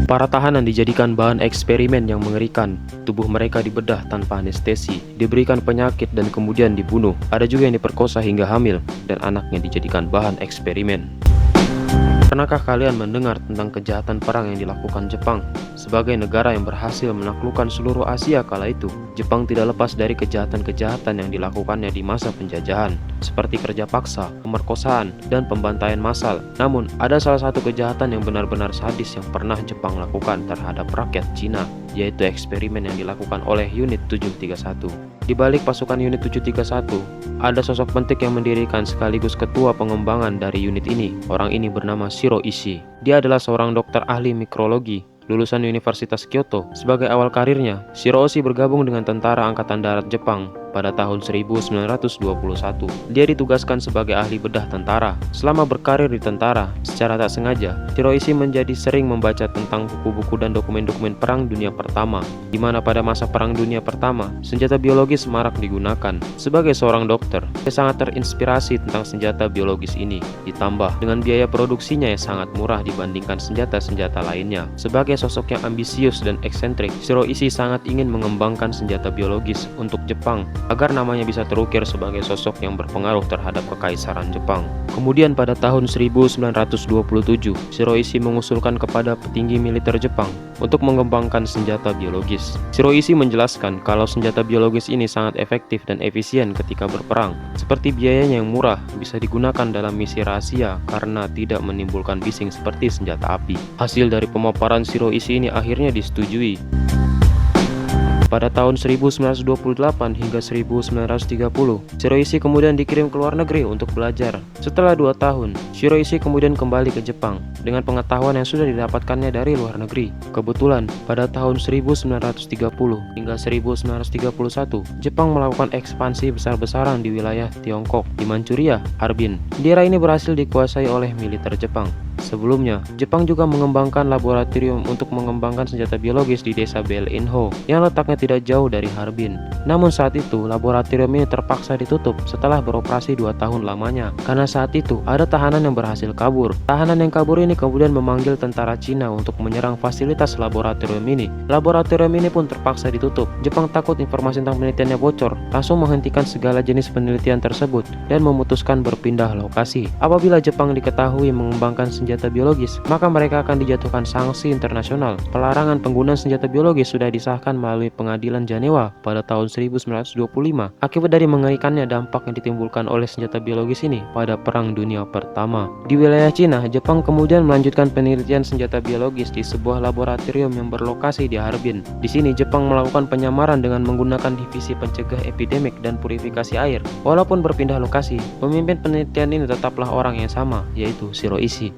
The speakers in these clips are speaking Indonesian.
Para tahanan dijadikan bahan eksperimen yang mengerikan. Tubuh mereka dibedah tanpa anestesi, diberikan penyakit dan kemudian dibunuh. Ada juga yang diperkosa hingga hamil, dan anaknya dijadikan bahan eksperimen. Pernahkah kalian mendengar tentang kejahatan perang yang dilakukan Jepang? Sebagai negara yang berhasil menaklukkan seluruh Asia kala itu, Jepang tidak lepas dari kejahatan-kejahatan yang dilakukannya di masa penjajahan, seperti kerja paksa, pemerkosaan, dan pembantaian massal. Namun, ada salah satu kejahatan yang benar-benar sadis yang pernah Jepang lakukan terhadap rakyat Cina, yaitu eksperimen yang dilakukan oleh Unit 731. Di balik pasukan Unit 731, ada sosok penting yang mendirikan sekaligus ketua pengembangan dari unit ini. Orang ini bernama Shiro Ishii. Dia adalah seorang dokter ahli mikrologi, lulusan Universitas Kyoto. Sebagai awal karirnya, Shiro Ishii bergabung dengan Tentara Angkatan Darat Jepang pada tahun 1921. Dia ditugaskan sebagai ahli bedah tentara. Selama berkarir di tentara, secara tak sengaja, Shiro Ishii menjadi sering membaca tentang buku-buku dan dokumen-dokumen Perang Dunia Pertama, di mana pada masa Perang Dunia Pertama, senjata biologis marak digunakan. Sebagai seorang dokter, dia sangat terinspirasi tentang senjata biologis ini, ditambah dengan biaya produksinya yang sangat murah dibandingkan senjata-senjata lainnya. Sebagai sosok yang ambisius dan eksentrik, Shiro Ishii sangat ingin mengembangkan senjata biologis untuk Jepang agar namanya bisa terukir sebagai sosok yang berpengaruh terhadap kekaisaran Jepang. Kemudian pada tahun 1927, Shiro Ishii mengusulkan kepada petinggi militer Jepang untuk mengembangkan senjata biologis. Shiro Ishii menjelaskan kalau senjata biologis ini sangat efektif dan efisien ketika berperang, seperti biayanya yang murah, bisa digunakan dalam misi rahasia karena tidak menimbulkan bising seperti senjata api. Hasil dari pemaparan Shiro Ishii ini akhirnya disetujui. Pada tahun 1928 hingga 1930, Shiro Ishii kemudian dikirim ke luar negeri untuk belajar. Setelah 2 tahun, Shiro Ishii kemudian kembali ke Jepang dengan pengetahuan yang sudah didapatkannya dari luar negeri. Kebetulan, pada tahun 1930 hingga 1931, Jepang melakukan ekspansi besar-besaran di wilayah Tiongkok, di Manchuria, Harbin. Daerah ini berhasil dikuasai oleh militer Jepang. Sebelumnya, Jepang juga mengembangkan laboratorium untuk mengembangkan senjata biologis di desa Belle-In-ho yang letaknya tidak jauh dari Harbin. Namun saat itu, laboratorium ini terpaksa ditutup setelah beroperasi 2 tahun lamanya, karena saat itu ada tahanan yang berhasil kabur. Tahanan yang kabur ini kemudian memanggil tentara Cina untuk menyerang fasilitas laboratorium ini. Laboratorium ini pun terpaksa ditutup. Jepang takut informasi tentang penelitiannya bocor, langsung menghentikan segala jenis penelitian tersebut dan memutuskan berpindah lokasi. Apabila Jepang diketahui mengembangkan senjata biologis, maka mereka akan dijatuhkan sanksi internasional. Pelarangan penggunaan senjata biologis sudah disahkan melalui Pengadilan Jenewa pada tahun 1925 akibat dari mengerikannya dampak yang ditimbulkan oleh senjata biologis ini pada Perang Dunia Pertama. Di wilayah Cina, Jepang kemudian melanjutkan penelitian senjata biologis di sebuah laboratorium yang berlokasi di Harbin. Di sini, Jepang melakukan penyamaran dengan menggunakan divisi pencegah epidemik dan purifikasi air. Walaupun berpindah lokasi, pemimpin penelitian ini tetaplah orang yang sama, yaitu Shiro Ishii.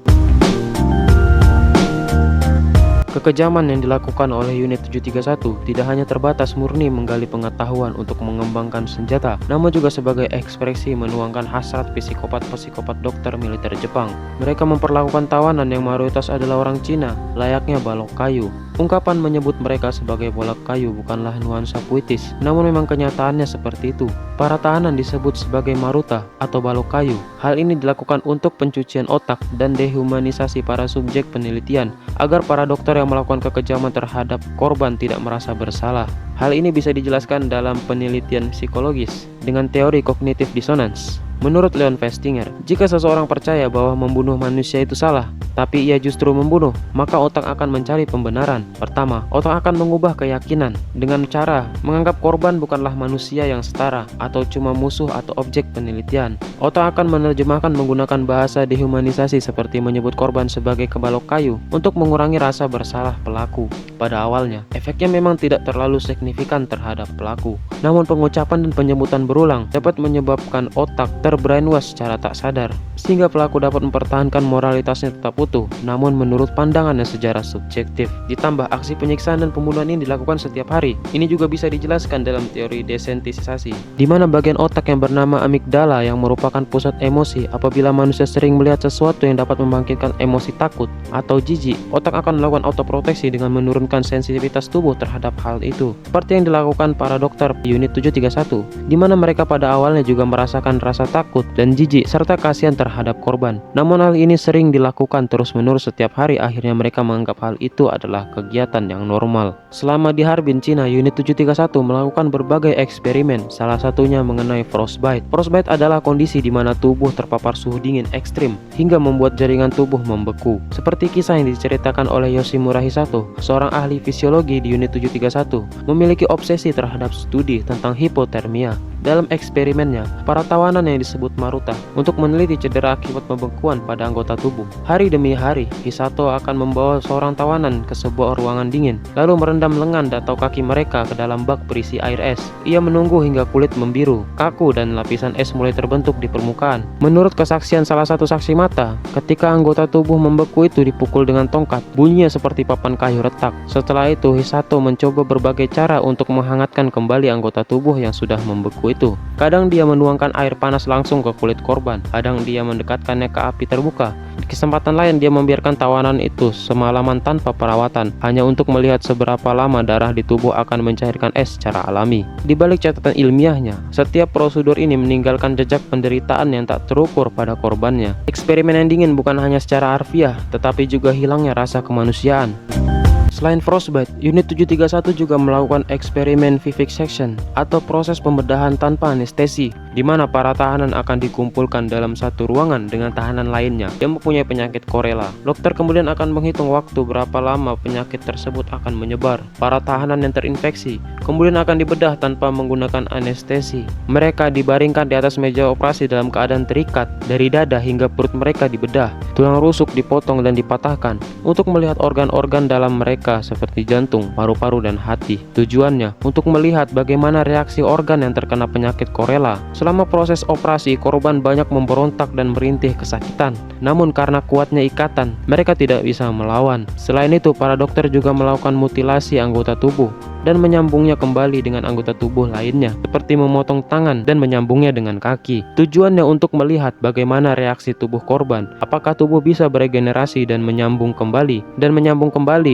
Kekejaman yang dilakukan oleh Unit 731 tidak hanya terbatas murni menggali pengetahuan untuk mengembangkan senjata, namun juga sebagai ekspresi menuangkan hasrat psikopat-psikopat dokter militer Jepang. Mereka memperlakukan tawanan yang mayoritas adalah orang Cina, layaknya balok kayu. Ungkapan menyebut mereka sebagai balok kayu bukanlah nuansa puitis, namun memang kenyataannya seperti itu. Para tahanan disebut sebagai maruta atau balok kayu. Hal ini dilakukan untuk pencucian otak dan dehumanisasi para subjek penelitian, agar para dokter yang melakukan kekejaman terhadap korban tidak merasa bersalah. Hal ini bisa dijelaskan dalam penelitian psikologis dengan teori kognitif dissonance. Menurut Leon Festinger, jika seseorang percaya bahwa membunuh manusia itu salah, tapi ia justru membunuh, maka otak akan mencari pembenaran. Pertama, otak akan mengubah keyakinan dengan cara menganggap korban bukanlah manusia yang setara atau cuma musuh atau objek penelitian. Otak akan menerjemahkan menggunakan bahasa dehumanisasi seperti menyebut korban sebagai kebalok kayu untuk mengurangi rasa bersalah pelaku. Pada awalnya, efeknya memang tidak terlalu signifikan terhadap pelaku. Namun pengucapan dan penyebutan berulang dapat menyebabkan otak terbrainwash secara tak sadar, sehingga pelaku dapat mempertahankan moralitasnya tetap utuh, namun menurut pandangan dan sejarah subjektif. Ditambah aksi penyiksaan dan pembunuhan ini dilakukan setiap hari. Ini juga bisa dijelaskan dalam teori desensitisasi, di mana bagian otak yang bernama amigdala yang merupakan pusat emosi. Apabila manusia sering melihat sesuatu yang dapat membangkitkan emosi takut atau jijik, otak akan melakukan autoproteksi dengan menurunkan sensitivitas tubuh terhadap hal itu, seperti yang dilakukan para dokter di Unit 731, di mana mereka pada awalnya juga merasakan rasa takut takut dan jijik serta kasihan terhadap korban. Namun hal ini sering dilakukan terus-menerus setiap hari, akhirnya mereka menganggap hal itu adalah kegiatan yang normal. Selama di Harbin, Cina, unit 731 melakukan berbagai eksperimen, salah satunya mengenai frostbite. Frostbite adalah kondisi di mana tubuh terpapar suhu dingin ekstrim hingga membuat jaringan tubuh membeku. Seperti kisah yang diceritakan oleh Yoshimura Hisato, seorang ahli fisiologi di unit 731, memiliki obsesi terhadap studi tentang hipotermia. Dalam eksperimennya, para tawanan yang disebut Maruta untuk meneliti cedera akibat pembekuan pada anggota tubuh. Hari demi hari, Hisato akan membawa seorang tawanan ke sebuah ruangan dingin, lalu merendam lengan atau kaki mereka ke dalam bak berisi air es. Ia menunggu hingga kulit membiru, kaku, dan lapisan es mulai terbentuk di permukaan. Menurut kesaksian salah satu saksi mata, ketika anggota tubuh membeku itu dipukul dengan tongkat, bunyinya seperti papan kayu retak. Setelah itu, Hisato mencoba berbagai cara untuk menghangatkan kembali anggota tubuh yang sudah membeku itu. Kadang dia menuangkan air panas langsung ke kulit korban, kadang dia mendekatkannya ke api terbuka. Di kesempatan lain dia membiarkan tawanan itu semalaman tanpa perawatan, hanya untuk melihat seberapa lama darah di tubuh akan mencairkan es secara alami. Di balik catatan ilmiahnya, setiap prosedur ini meninggalkan jejak penderitaan yang tak terukur pada korbannya. Eksperimen yang dingin bukan hanya secara harfiah, tetapi juga hilangnya rasa kemanusiaan. Selain frostbite, unit 731 juga melakukan eksperimen vivisection atau proses pembedahan tanpa anestesi, di mana para tahanan akan dikumpulkan dalam satu ruangan dengan tahanan lainnya yang mempunyai penyakit korela. Dokter kemudian akan menghitung waktu berapa lama penyakit tersebut akan menyebar. Para tahanan yang terinfeksi kemudian akan dibedah tanpa menggunakan anestesi. Mereka dibaringkan di atas meja operasi dalam keadaan terikat dari dada hingga perut mereka dibedah. Tulang rusuk dipotong dan dipatahkan untuk melihat organ-organ dalam mereka seperti jantung, paru-paru, dan hati. Tujuannya untuk melihat bagaimana reaksi organ yang terkena penyakit korela. Selama proses operasi, korban banyak memberontak dan merintih kesakitan. Namun karena kuatnya ikatan, mereka tidak bisa melawan. Selain itu, para dokter juga melakukan mutilasi anggota tubuh dan menyambungnya kembali dengan anggota tubuh lainnya, seperti memotong tangan dan menyambungnya dengan kaki. Tujuannya untuk melihat bagaimana reaksi tubuh korban, apakah tubuh bisa beregenerasi dan menyambung kembali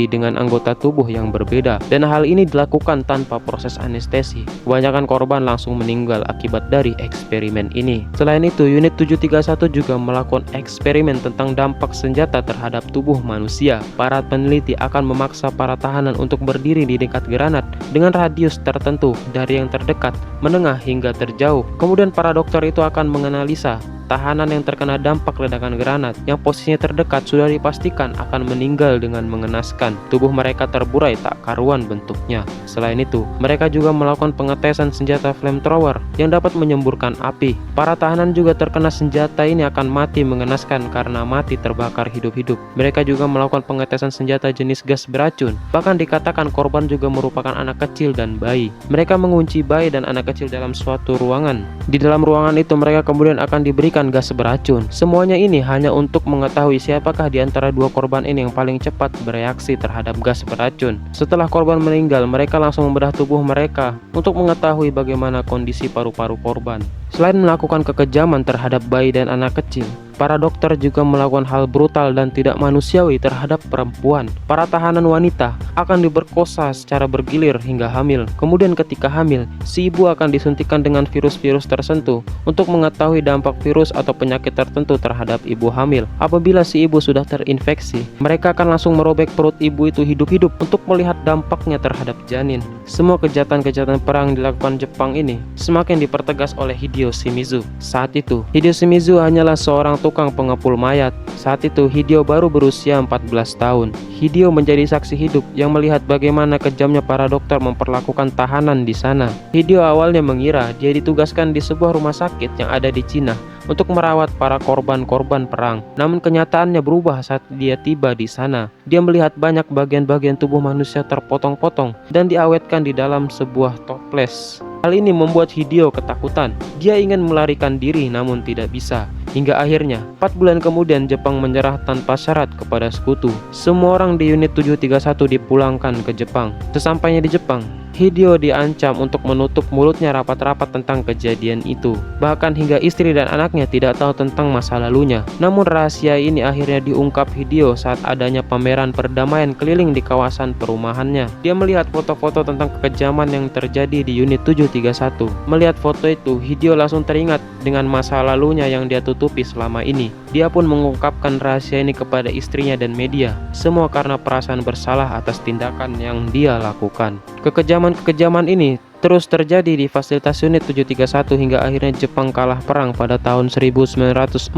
dengan anggota tubuh yang berbeda. Dan hal ini dilakukan tanpa proses anestesi. Kebanyakan korban langsung meninggal akibat dari eksperimen ini. Selain itu, unit 731 juga melakukan eksperimen tentang dampak senjata terhadap tubuh manusia. Para peneliti akan memaksa para tahanan untuk berdiri di dekat granat dengan radius tertentu dari yang terdekat, menengah, hingga terjauh. Kemudian para dokter itu akan menganalisa tahanan yang terkena dampak ledakan granat yang posisinya terdekat sudah dipastikan akan meninggal dengan mengenaskan. Tubuh mereka terburai tak karuan bentuknya. Selain itu, mereka juga melakukan pengetesan senjata flamethrower yang dapat menyemburkan api. Para tahanan juga terkena senjata ini akan mati mengenaskan karena mati terbakar hidup-hidup. Mereka juga melakukan pengetesan senjata jenis gas beracun. Bahkan dikatakan korban juga merupakan anak kecil dan bayi. Mereka mengunci bayi dan anak kecil dalam suatu ruangan. Di dalam ruangan itu mereka kemudian akan diberikan gas beracun. Semuanya ini hanya untuk mengetahui siapakah di antara dua korban ini yang paling cepat bereaksi terhadap gas beracun. Setelah korban meninggal, mereka langsung membedah tubuh mereka untuk mengetahui bagaimana kondisi paru-paru korban. Selain melakukan kekejaman terhadap bayi dan anak kecil, para dokter juga melakukan hal brutal dan tidak manusiawi terhadap perempuan. Para tahanan wanita akan diperkosa secara bergilir hingga hamil. Kemudian ketika hamil, si ibu akan disuntikkan dengan virus-virus tertentu untuk mengetahui dampak virus atau penyakit tertentu terhadap ibu hamil. Apabila si ibu sudah terinfeksi, mereka akan langsung merobek perut ibu itu hidup-hidup untuk melihat dampaknya terhadap janin. Semua kejahatan-kejahatan perang yang dilakukan Jepang ini semakin dipertegas oleh Hideo Shimizu. Saat itu, Hideo Shimizu hanyalah seorang tukang pengepul mayat. Saat itu, Hideo baru berusia 14 tahun. Hideo menjadi saksi hidup yang melihat bagaimana kejamnya para dokter memperlakukan tahanan di sana. Hideo awalnya mengira dia ditugaskan di sebuah rumah sakit yang ada di Cina untuk merawat para korban-korban perang. Namun kenyataannya berubah saat dia tiba di sana. Dia melihat banyak bagian-bagian tubuh manusia terpotong-potong dan diawetkan di dalam sebuah toples. Hal ini membuat Hideo ketakutan. Dia ingin melarikan diri namun tidak bisa. Hingga akhirnya, 4 bulan kemudian Jepang menyerah tanpa syarat kepada sekutu. Semua orang di unit 731 dipulangkan ke Jepang. Sesampainya di Jepang, Hideo diancam untuk menutup mulutnya rapat-rapat tentang kejadian itu. Bahkan hingga istri dan anaknya tidak tahu tentang masa lalunya. Namun rahasia ini akhirnya diungkap Hideo saat adanya pameran perdamaian keliling di kawasan perumahannya. Dia melihat foto-foto tentang kekejaman yang terjadi di unit 731. Melihat foto itu, Hideo langsung teringat dengan masa lalunya yang dia tutupi selama ini. Dia pun mengungkapkan rahasia ini kepada istrinya dan media. Semua karena perasaan bersalah atas tindakan yang dia lakukan. Kekejaman ini terus terjadi di fasilitas unit 731 hingga akhirnya Jepang kalah perang pada tahun 1945.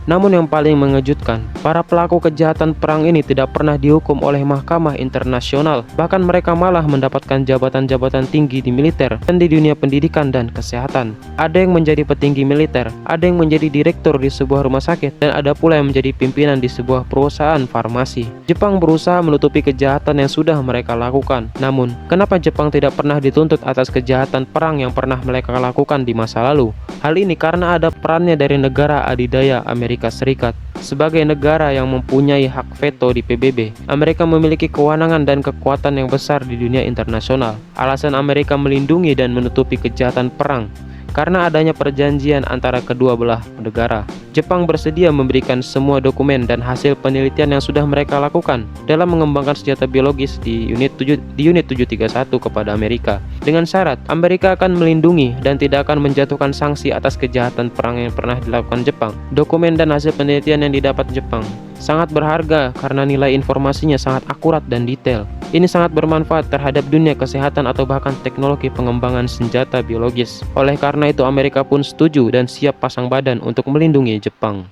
Namun yang paling mengejutkan, para pelaku kejahatan perang ini tidak pernah dihukum oleh mahkamah internasional. Bahkan mereka malah mendapatkan jabatan-jabatan tinggi di militer dan di dunia pendidikan dan kesehatan. Ada yang menjadi petinggi militer, ada yang menjadi direktur di sebuah rumah sakit, dan ada pula yang menjadi pimpinan di sebuah perusahaan farmasi. Jepang berusaha menutupi kejahatan yang sudah mereka lakukan. Namun, kenapa Jepang tidak pernah dituntut atas kejahatan perang yang pernah mereka lakukan di masa lalu? Hal ini karena ada perannya dari negara adidaya Amerika Serikat. Sebagai negara yang mempunyai hak veto di PBB, Amerika memiliki kewenangan dan kekuatan yang besar di dunia internasional. Alasan Amerika melindungi dan menutupi kejahatan perang karena adanya perjanjian antara kedua belah negara. Jepang bersedia memberikan semua dokumen dan hasil penelitian yang sudah mereka lakukan dalam mengembangkan senjata biologis di unit 731 kepada Amerika. Dengan syarat, Amerika akan melindungi dan tidak akan menjatuhkan sanksi atas kejahatan perang yang pernah dilakukan Jepang. Dokumen dan hasil penelitian yang didapat Jepang sangat berharga karena nilai informasinya sangat akurat dan detail. Ini sangat bermanfaat terhadap dunia kesehatan atau bahkan teknologi pengembangan senjata biologis. Oleh karena itu Amerika pun setuju dan siap pasang badan untuk melindungi Jepang.